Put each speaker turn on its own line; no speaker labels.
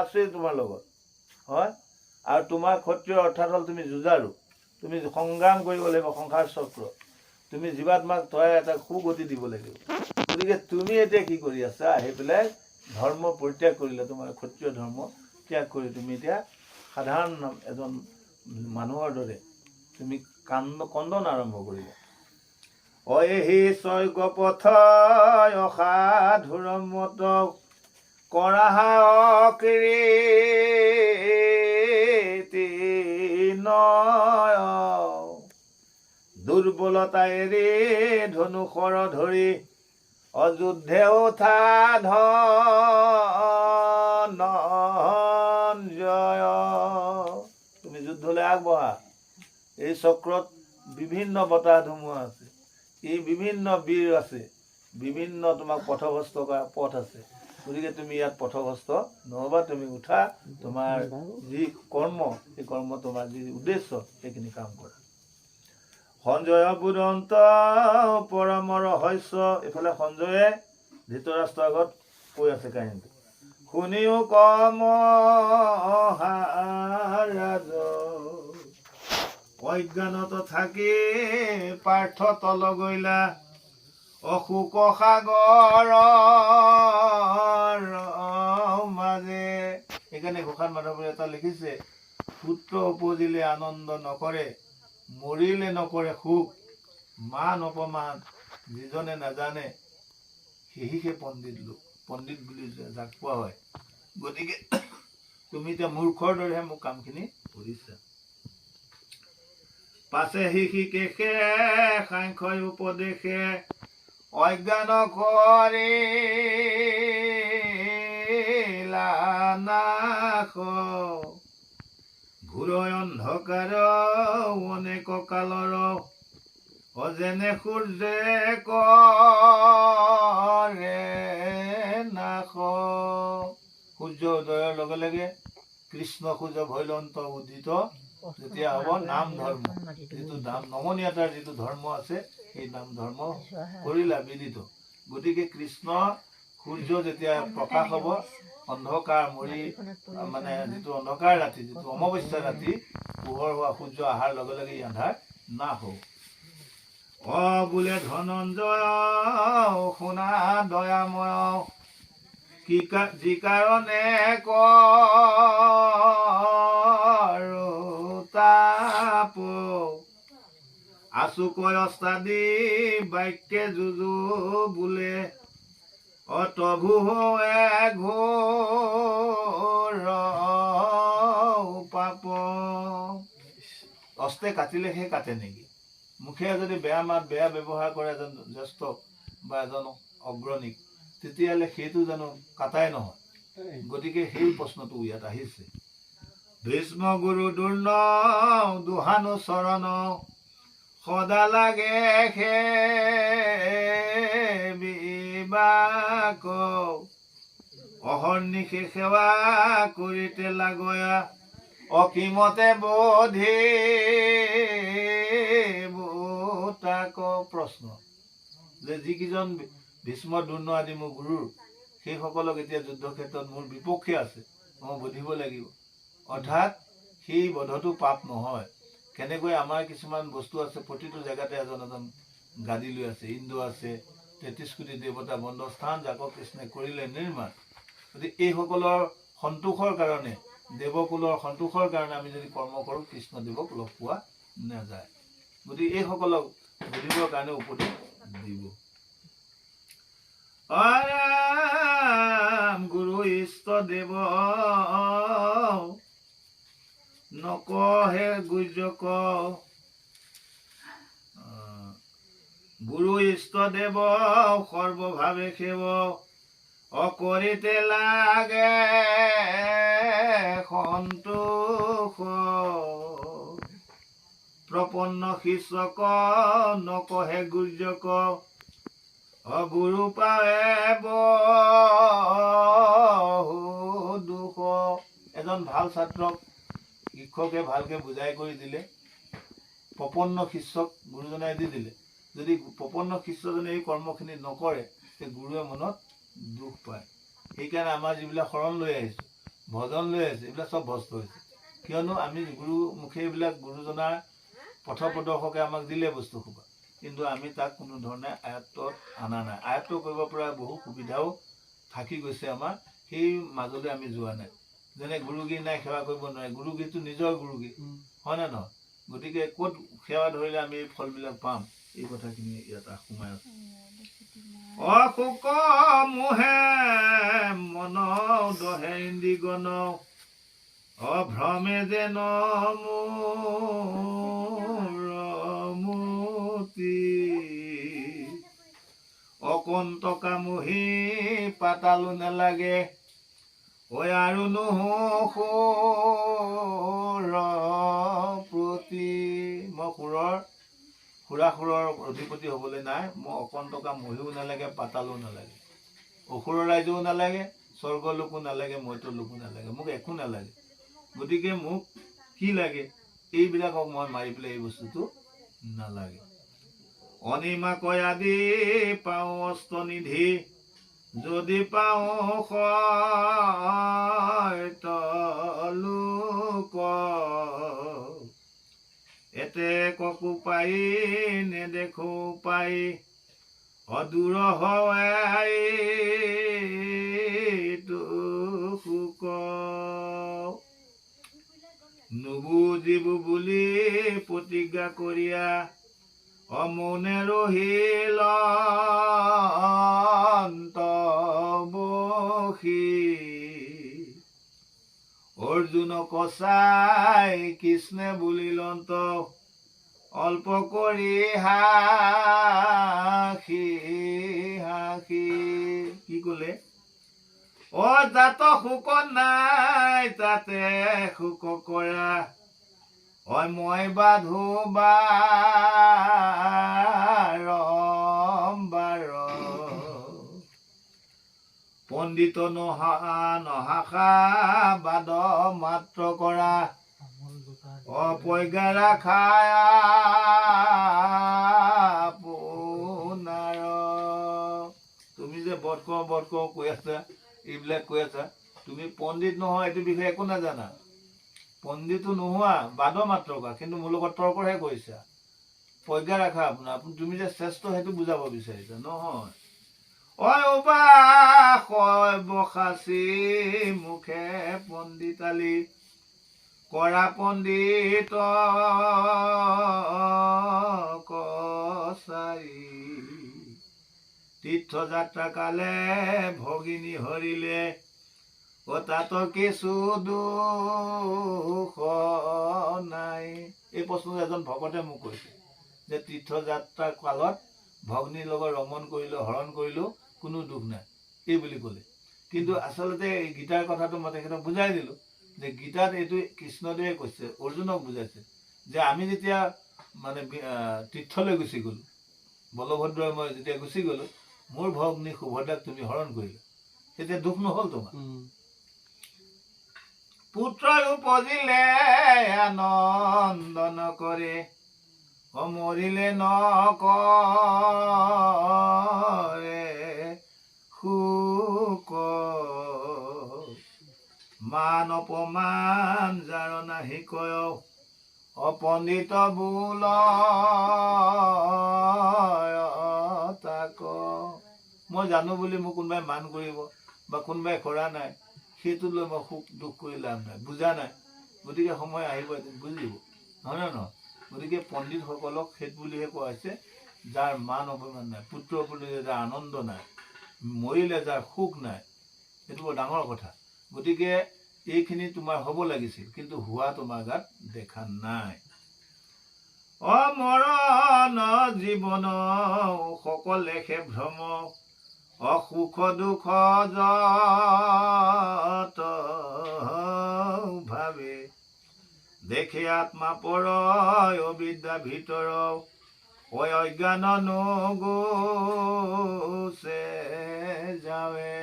আছেই তোমাৰ লগত হয়। আৰু তোমাৰ ক্ষত্ৰিয় অৰ্থাৎ হ'ল তুমি যুঁজাৰু, তুমি সংগ্ৰাম কৰিব লাগিব সংসাৰ চক্ৰ, তুমি জীৱাত্মাক তই এটা সুগতি দিব লাগিব। গতিকে তুমি এতিয়া কি কৰি আছা, আহি পেলাই ধৰ্ম পৰিত্যাগ কৰিলে, তোমাৰ ক্ষত্ৰিয় ধৰ্ম ত্যাগ কৰি তুমি এতিয়া সাধাৰণ এজন মানুহৰ দৰে তুমি কন্দন আৰম্ভ কৰিলা। অহি স্বৰ্গ পথ অসাধুৰ মত কৰাহা অকীৰ্তি নয়, দুৰ্বলতা এৰি ধনুষৰ ধৰি অযুদ্ধে উঠা ধনঞ্জয়। তুমি যুদ্ধলৈ আগবঢ়া। এই চক্ৰত বিভিন্ন বতাহ ধুমুহা আছে, এই বিভিন্ন বীৰ আছে, বিভিন্ন তোমাক পথভ্ৰষ্ট কৰা পথ আছে। গতিকে তুমি ইয়াত পথভ্ৰষ্ট নহ'বা, তুমি উঠা, তোমাৰ যি কৰ্ম সেই কৰ্ম, তোমাৰ যি উদ্দেশ্য সেইখিনি কাম কৰা। সঞ্জয় বুদন্ত পৰম ৰহস্য। এইফালে সঞ্জয়ে ধৃতৰাষ্ট্ৰৰ আগত কৈ আছে কাহিনীটো। শুনিও কম ৰাজ অজ্ঞানত থাকি পাৰ্থ তল গৈলা, অশোক সাগৰ মাজে। সেইকাৰণে গোসাঁই মাধৱে এটা লিখিছে, পুত্ৰ উপজিলে আনন্দ নকৰে, মৰিলে নকৰে সুখ, মান অপমান যিজনে নাজানে সেহিহে পণ্ডিত লোক, পণ্ডিত বুলি যাক কোৱা হয়। গতিকে তুমি এতিয়া মূৰ্খৰ দৰেহে মোক কামখিনি কৰিছা। পাছে শিশিকেশে সাংখ্যই উপদেশে অজ্ঞান কৰিলা নাশ, ঘোৰ অন্ধকাৰ অনেক কালৰ অজেনে সূৰ্যে কৰে নাশ। সূৰ্য উদয়ৰ লগে লগে কৃষ্ণ সূৰ্য ভৈলন্ত উদিত যেতিয়া হ'ব নাম ধৰ্ম, যিটো নমনীয়তাৰ যিটো ধৰ্ম আছে সেই নাম ধৰ্ম কৰিলা বিদিত। গতিকে কৃষ্ণ সূৰ্য যেতিয়া প্ৰকাশ হ'ব, অন্ধকাৰ মৰি মানে যিটো অন্ধকাৰ ৰাতি, যিটো অমাৱস্যা ৰাতি পোহৰ হোৱা সূৰ্য অহাৰ লগে লগে ই আন্ধাৰ নাশ হ'ব। অ বোলে ধনঞ্জয় শুনা দয়াময়, যি কাৰণে তাপ আচুকৈ অস্তাদি বাক্যে যুজু বোলে, অতভু ঘোৰ পাপ। অস্তে কাটিলেহে কাটে নেকি? মুখে যদি বেয়া মাত বেয়া ব্যৱহাৰ কৰে এজন জ্যেষ্ঠ বা এজন অগ্ৰণীক, তেতিয়াহ'লে সেইটো জানো কাটাই নহয়? গতিকে সেই প্ৰশ্নটো ইয়াত আহিছে। ভীষ্ম গুৰু দুৰ্ণ দুহানু চৰণ, সদা লাগে সেবিবাক, অহৰ্নিশে সেৱা কৰিতে লাগয়া, অকিমতে বোধি তাক। প্ৰশ্ন যে যিকেইজন ভীষ্ম দুৰ্ণ আদি মোৰ গুৰুৰ, সেইসকলক এতিয়া যুদ্ধক্ষেত্ৰত মোৰ বিপক্ষে আছে, মই বুধিব লাগিব। অৰ্থাৎ সেই বধটো পাপ নহয়। কেনেকৈ আমাৰ কিছুমান বস্তু আছে, প্ৰতিটো জেগাতে এজন এজন গাদী লৈ আছে, ইন্দ্ৰ আছে, 33 কোটি দেৱতা বন্দস্থান যাক কৃষ্ণই কৰিলে নিৰ্মাণ। গতিকে এইসকলৰ সন্তোষৰ কাৰণে, দেৱকুলৰ সন্তোষৰ কাৰণে আমি যদি কৰ্ম কৰোঁ, কৃষ্ণদেৱক লগ পোৱা নাযায়। গতিকে এইসকলক বুজিবৰ কাৰণে উপদেশ দিব। গুৰু ইষ্ট দেৱ নকহে গুজক, গুৰু ইষ্ট দেৱ সৰ্বভাৱে সেৱ, অকৰিতে লাগে সন্তোষ, প্ৰপন্ন শিষ্যক নকহে গুৰ্জক, অগুৰু পাৱে দুখ। এজন ভাল ছাত্ৰক শিক্ষকে ভালকে বুজাই কৰি দিলে, প্ৰপন্ন শিষ্যক গুৰুজনাই দি দিলে, যদি প্ৰপন্ন শিষ্যজনে এই কৰ্মখিনি নকৰে, তে গুৰুৱে মনত দুখ পায়। সেইকাৰণে আমাৰ যিবিলাক শৰণ লৈ আহিছোঁ, ভজন লৈ আছে, এইবিলাক চব ভস্ত হৈছে। কিয়নো আমি গুৰু মুখে এইবিলাক গুৰুজনাৰ পথ প্ৰদৰ্শকে আমাক দিলে বস্তু সোপা, কিন্তু আমি তাক কোনো ধৰণে আয়ত্তত অনা নাই। আয়ত্ত কৰিব পৰা বহু সুবিধাও থাকি গৈছে আমাৰ, সেই মাজলৈ আমি যোৱা নাই। যেনে গুৰুগীৰ নাই সেৱা কৰিব নোৱাৰে, গুৰুগীৰটো নিজৰ গুৰুগীৰ, হয়নে নহয়? গতিকে ক'ত সেৱা ধৰিলে আমি এই ফলবিলাক পাম, এই কথাখিনি ইয়াত সোমাই আছে। অশোক মোহে মন দহে ইন্দিগণ, অভ্ৰমে যেন মূৰ্তি, অকন্তকা মোহি পাতালো নালাগে, ঐ আৰু সুৰ প্ৰতি। মই সুৰাসুৰৰ অধিপতি হ'বলৈ নাই, মই অকন্তকা মহিও নালাগে, পাতালো নালাগে, অসুৰৰ ৰাইজেও নালাগে, স্বৰ্গলোকো নালাগে, মৈত্ৰ লোকো নালাগে, মোক একো নালাগে। গতিকে মোক কি লাগে, এইবিলাকক মই মাৰি পেলাই এই বস্তুটো নালাগে। অনিমা কয় আদি পাওঁ অস্তনিধি, যদি পাওঁ লোক, এতে ককু পাই নেদেখো পাই, অদূৰ হয় সুক, নুবুজিবু বুলি প্ৰতিজ্ঞা কৰিয়া, অমনে ৰহিল বসি, অৰ্জুন কচাই কৃষ্ণে বুলিলন্ত, অল্প কৰি হাসি হাসি। কি কলে? অ জাত শোক নাই তাতে শোক কৰা, অ মই বাধো বাৰম্বাৰ, পণ্ডিত নহাসা বাদ মাত্ৰ কৰা, অপজ্ঞা ৰাখা আপোনাৰ। তুমি যে বধ কৰো কৈ আছা, এইবিলাক কৈ আছা, তুমি পণ্ডিত নহয়, এইটো বিষয়ে একো নাজানা। পণ্ডিতো নোহোৱা, বাদ মাত্ৰ কৰা, কিন্তু মোৰ লগত তৰ্কহে কৰিছা। প্ৰজ্ঞা ৰাখা আপোনাৰ, তুমি যে শ্ৰেষ্ঠ সেইটো বুজাব বিচাৰিছা, নহয়। বসাচি মুখে পণ্ডিতালি, কৰা পণ্ডিত কছাৰী, তীৰ্থযাত্ৰা কালে ভগিনী হৰিলে, ও তাত কিছু দুখ নাই। এই প্ৰশ্ন এজন ভকতে মোক কৈছে যে তীৰ্থযাত্ৰা কালত ভগ্নীৰ লগত ৰমণ কৰিলো, হৰণ কৰিলো, কোনো দুখ নাই, এই বুলি ক'লে। কিন্তু আচলতে এই গীতাৰ কথাটো মই তেখেতক বুজাই দিলো যে গীতাত এইটো কৃষ্ণদেৱে কৈছে, অৰ্জুনক বুজাইছে যে আমি যেতিয়া মানে তীৰ্থলৈ গুচি গলো, বলভদ্ৰই মই যেতিয়া গুচি গলো, মোৰ ভগ্নী সুভদ্ৰাক তুমি হৰণ কৰিলা, তেতিয়া দুখ নহল তোমাৰ। পুত্ৰ উপজিলে আনন্দ নকৰে, মৰিলে নকৰে সুক, মান অপমান যাৰ নাহি কয়, অপণ্ডিত বোল তাক। মই জানো বুলি মোক কোনোবাই মান কৰিব বা কোনোবাই কৰা নাই, সেইটো লৈ মই সুখ দুখ কৰি লাভ নাই, বুজা নাই। গতিকে সময় আহিব এদিন বুজিব, নহয় নে নহয়? গতিকে পণ্ডিতসকলক সেইটো বুলিহে কোৱা হৈছে যাৰ মান অভিমান নাই, পুত্ৰ বুলিলে যাৰ আনন্দ নাই, মৰিলে যাৰ সুখ নাই, সেইটো বৰ ডাঙৰ কথা। গতিকে এইখিনি তোমাৰ হ'ব লাগিছিল, কিন্তু হোৱা তোমাৰ গাত দেখা নাই। অমৰণ জীৱন সকলেহে ভ্ৰম, অসুখ দুখ যত ভাবে, দেখে আত্মা পৰ অবিদ্যা ভিতৰ, অজ্ঞান নুগুচে যাৱে।